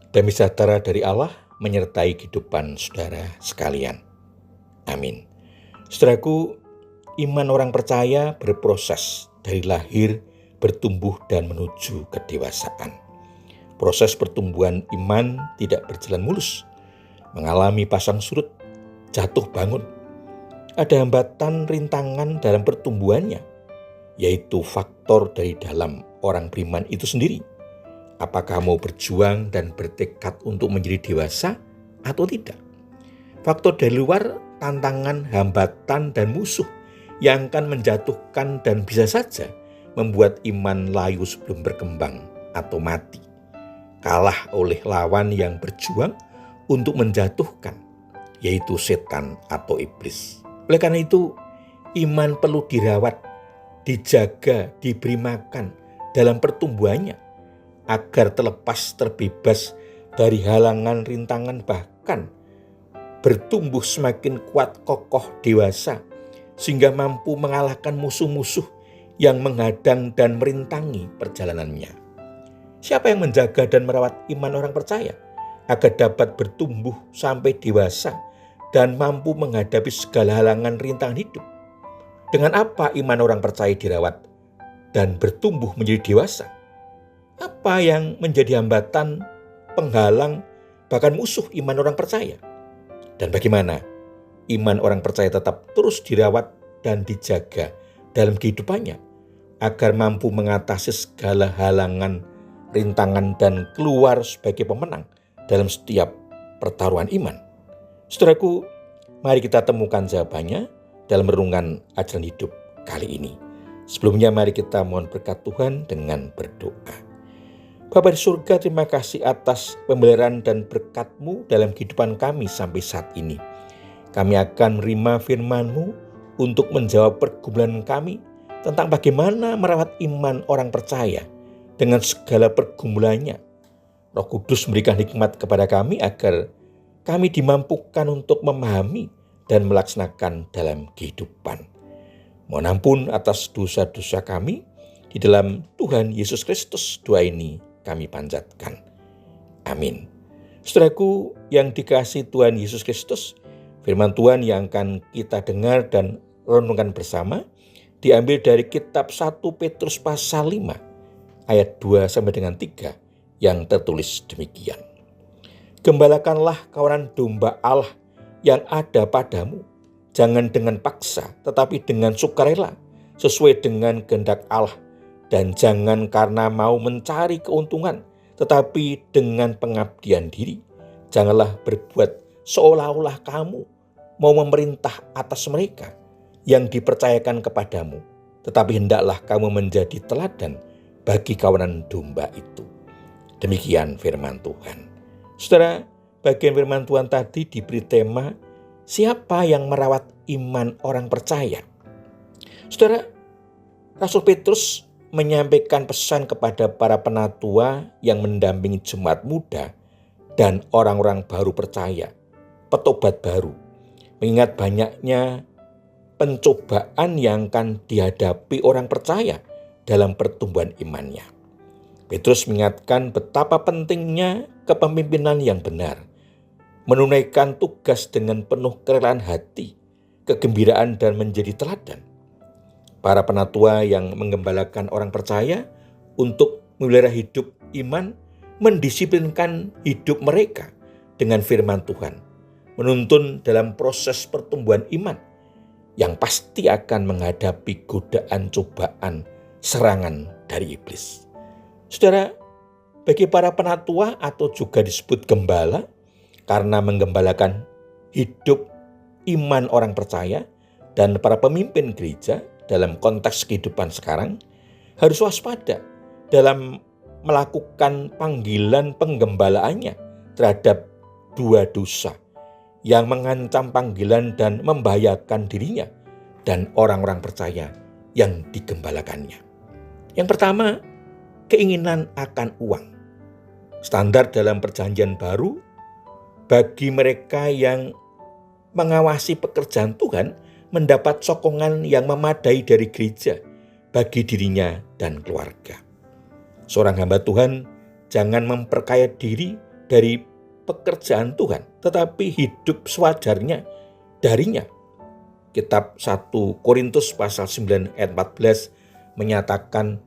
Damai sejahtera dari Allah menyertai kehidupan saudara sekalian. Amin. Saudaraku, iman orang percaya berproses dari lahir, bertumbuh dan menuju kedewasaan. Proses pertumbuhan iman tidak berjalan mulus, mengalami pasang surut, jatuh bangun. Ada hambatan rintangan dalam pertumbuhannya, yaitu faktor dari dalam orang beriman itu sendiri. Apakah mau berjuang dan bertekad untuk menjadi dewasa atau tidak? Faktor dari luar, tantangan, hambatan, dan musuh yang akan menjatuhkan dan bisa saja membuat iman layu sebelum berkembang atau mati. Kalah oleh lawan yang berjuang untuk menjatuhkan, yaitu setan atau iblis. Oleh karena itu, iman perlu dirawat, dijaga, diberi makan dalam pertumbuhannya, agar terbebas dari halangan, rintangan, bahkan bertumbuh semakin kuat, kokoh, dewasa, sehingga mampu mengalahkan musuh-musuh yang menghadang dan merintangi perjalanannya. Siapa yang menjaga dan merawat iman orang percaya agar dapat bertumbuh sampai dewasa dan mampu menghadapi segala halangan rintangan hidup? Dengan apa iman orang percaya dirawat dan bertumbuh menjadi dewasa? Apa yang menjadi hambatan, penghalang, bahkan musuh iman orang percaya? Dan bagaimana iman orang percaya tetap terus dirawat dan dijaga dalam kehidupannya agar mampu mengatasi segala halangan, rintangan, dan keluar sebagai pemenang dalam setiap pertaruhan iman? Saudaraku, mari kita temukan jawabannya dalam renungan ajaran hidup kali ini. Sebelumnya mari kita mohon berkat Tuhan dengan berdoa. Bapa di surga, terima kasih atas pemeliharaan dan berkat-Mu dalam kehidupan kami sampai saat ini. Kami akan menerima firman-Mu untuk menjawab pergumulan kami tentang bagaimana merawat iman orang percaya dengan segala pergumulannya. Roh Kudus memberikan hikmat kepada kami agar kami dimampukan untuk memahami dan melaksanakan dalam kehidupan. Mohon ampun atas dosa-dosa kami. Di dalam Tuhan Yesus Kristus doa ini kami panjatkan. Amin. Saudaraku yang dikasihi Tuhan Yesus Kristus, firman Tuhan yang akan kita dengar dan renungkan bersama diambil dari kitab 1 Petrus pasal 5 ayat 2 sampai dengan 3 yang tertulis demikian. Gembalakanlah kawanan domba Allah yang ada padamu, jangan dengan paksa tetapi dengan sukarela, sesuai dengan kehendak Allah. Dan jangan karena mau mencari keuntungan, tetapi dengan pengabdian diri. Janganlah berbuat seolah-olah kamu mau memerintah atas mereka yang dipercayakan kepadamu, tetapi hendaklah kamu menjadi teladan bagi kawanan domba itu. Demikian firman Tuhan. Saudara, bagian firman Tuhan tadi diberi tema, siapa yang merawat iman orang percaya? Saudara, Rasul Petrus menyampaikan pesan kepada para penatua yang mendampingi jemaat muda dan orang-orang baru percaya, petobat baru, mengingat banyaknya pencobaan yang akan dihadapi orang percaya dalam pertumbuhan imannya. Petrus mengingatkan betapa pentingnya kepemimpinan yang benar, menunaikan tugas dengan penuh kerelaan hati, kegembiraan, dan menjadi teladan. Para penatua yang menggembalakan orang percaya untuk memelihara hidup iman, mendisiplinkan hidup mereka dengan firman Tuhan, menuntun dalam proses pertumbuhan iman yang pasti akan menghadapi godaan, cobaan, serangan dari iblis. Saudara, bagi para penatua atau juga disebut gembala, karena menggembalakan hidup iman orang percaya, dan para pemimpin gereja dalam konteks kehidupan sekarang harus waspada dalam melakukan panggilan penggembalaannya terhadap dua dosa yang mengancam panggilan dan membahayakan dirinya dan orang-orang percaya yang digembalakannya. Yang pertama, keinginan akan uang. Standar dalam perjanjian baru bagi mereka yang mengawasi pekerjaan Tuhan mendapat sokongan yang memadai dari gereja bagi dirinya dan keluarga. Seorang hamba Tuhan jangan memperkaya diri dari pekerjaan Tuhan, tetapi hidup sewajarnya darinya. Kitab 1 Korintus pasal 9 ayat 14 menyatakan,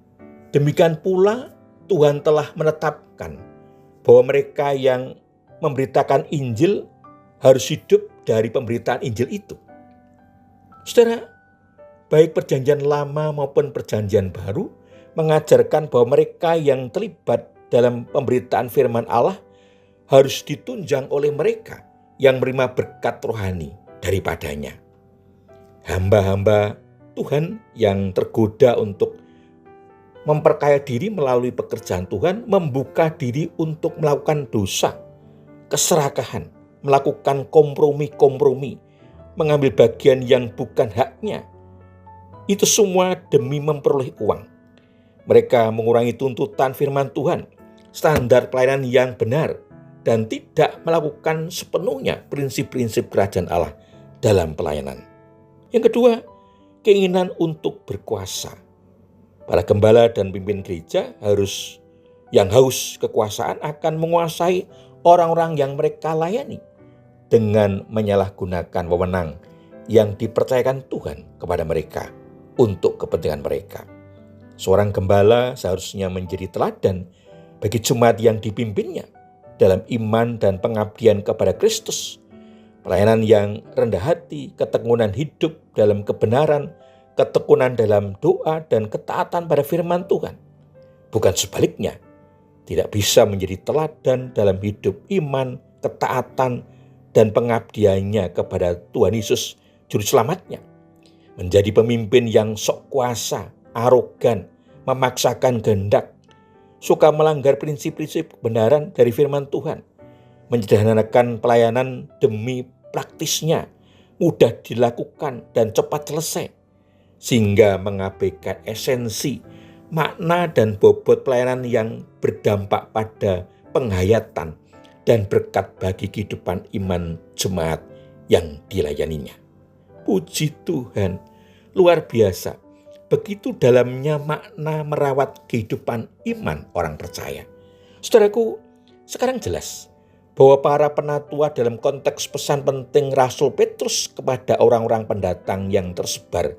demikian pula Tuhan telah menetapkan bahwa mereka yang memberitakan Injil harus hidup dari pemberitaan Injil itu. Saudara, baik perjanjian lama maupun perjanjian baru mengajarkan bahwa mereka yang terlibat dalam pemberitaan firman Allah harus ditunjang oleh mereka yang menerima berkat rohani daripadanya. Hamba-hamba Tuhan yang tergoda untuk memperkaya diri melalui pekerjaan Tuhan membuka diri untuk melakukan dosa, keserakahan, melakukan kompromi-kompromi, mengambil bagian yang bukan haknya. Itu semua demi memperoleh uang. Mereka mengurangi tuntutan firman Tuhan, standar pelayanan yang benar, dan tidak melakukan sepenuhnya prinsip-prinsip kerajaan Allah dalam pelayanan. Yang kedua, keinginan untuk berkuasa. Para gembala dan pimpin gereja yang haus kekuasaan akan menguasai orang-orang yang mereka layani dengan menyalahgunakan wewenang yang dipercayakan Tuhan kepada mereka untuk kepentingan mereka. Seorang gembala seharusnya menjadi teladan bagi jemaat yang dipimpinnya dalam iman dan pengabdian kepada Kristus. Pelayanan yang rendah hati, ketekunan hidup dalam kebenaran, ketekunan dalam doa, dan ketaatan pada firman Tuhan. Bukan sebaliknya, tidak bisa menjadi teladan dalam hidup iman, ketaatan, dan pengabdiannya kepada Tuhan Yesus, Juru Selamatnya. Menjadi pemimpin yang sok kuasa, arogan, memaksakan kehendak, suka melanggar prinsip-prinsip kebenaran dari firman Tuhan, menyederhanakan pelayanan demi praktisnya, mudah dilakukan dan cepat selesai, sehingga mengabaikan esensi, makna dan bobot pelayanan yang berdampak pada penghayatan dan berkat bagi kehidupan iman jemaat yang dilayaninya. Puji Tuhan, luar biasa. Begitu dalamnya makna merawat kehidupan iman orang percaya. Saudaraku, sekarang jelas bahwa para penatua dalam konteks pesan penting Rasul Petrus kepada orang-orang pendatang yang tersebar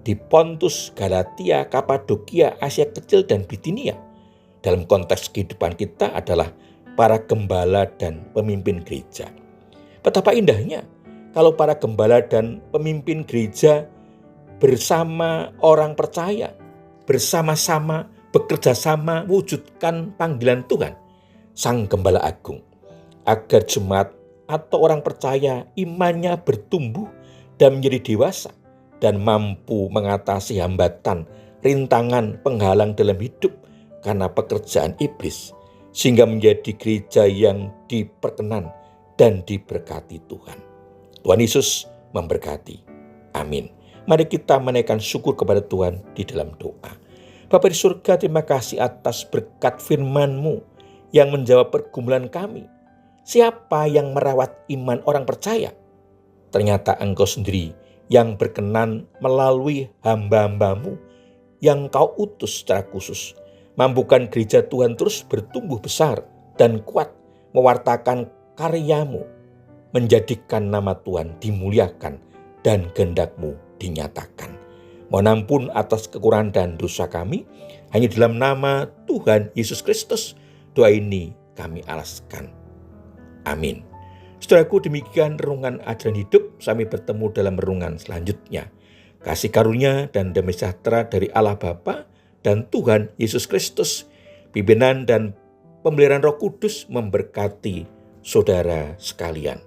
di Pontus, Galatia, Kapadokia, Asia Kecil, dan Bitinia dalam konteks kehidupan kita adalah para gembala dan pemimpin gereja. Betapa indahnya kalau para gembala dan pemimpin gereja bersama orang percaya, bersama-sama bekerja sama wujudkan panggilan Tuhan, Sang Gembala Agung, agar jemaat atau orang percaya imannya bertumbuh dan menjadi dewasa dan mampu mengatasi hambatan, rintangan, penghalang dalam hidup karena pekerjaan iblis, sehingga menjadi gereja yang diperkenan dan diberkati Tuhan. Tuhan Yesus memberkati. Amin. Mari kita menaikkan syukur kepada Tuhan di dalam doa. Bapa di surga, terima kasih atas berkat firman-Mu yang menjawab pergumulan kami. Siapa yang merawat iman orang percaya? Ternyata Engkau sendiri yang berkenan melalui hamba-hamba-Mu yang Kau utus secara khusus. Mampukan gereja Tuhan terus bertumbuh besar dan kuat, mewartakan karya-Mu, menjadikan nama Tuhan dimuliakan dan kehendak-Mu dinyatakan. Mohon ampun atas kekurangan dan dosa kami, hanya dalam nama Tuhan Yesus Kristus doa ini kami alaskan. Amin. Saudaraku, demikian renungan ajaran hidup. Sampai bertemu dalam renungan selanjutnya. Kasih karunia dan damai sejahtera dari Allah Bapa dan Tuhan Yesus Kristus, pimpinan dan pemeliharaan Roh Kudus memberkati saudara sekalian.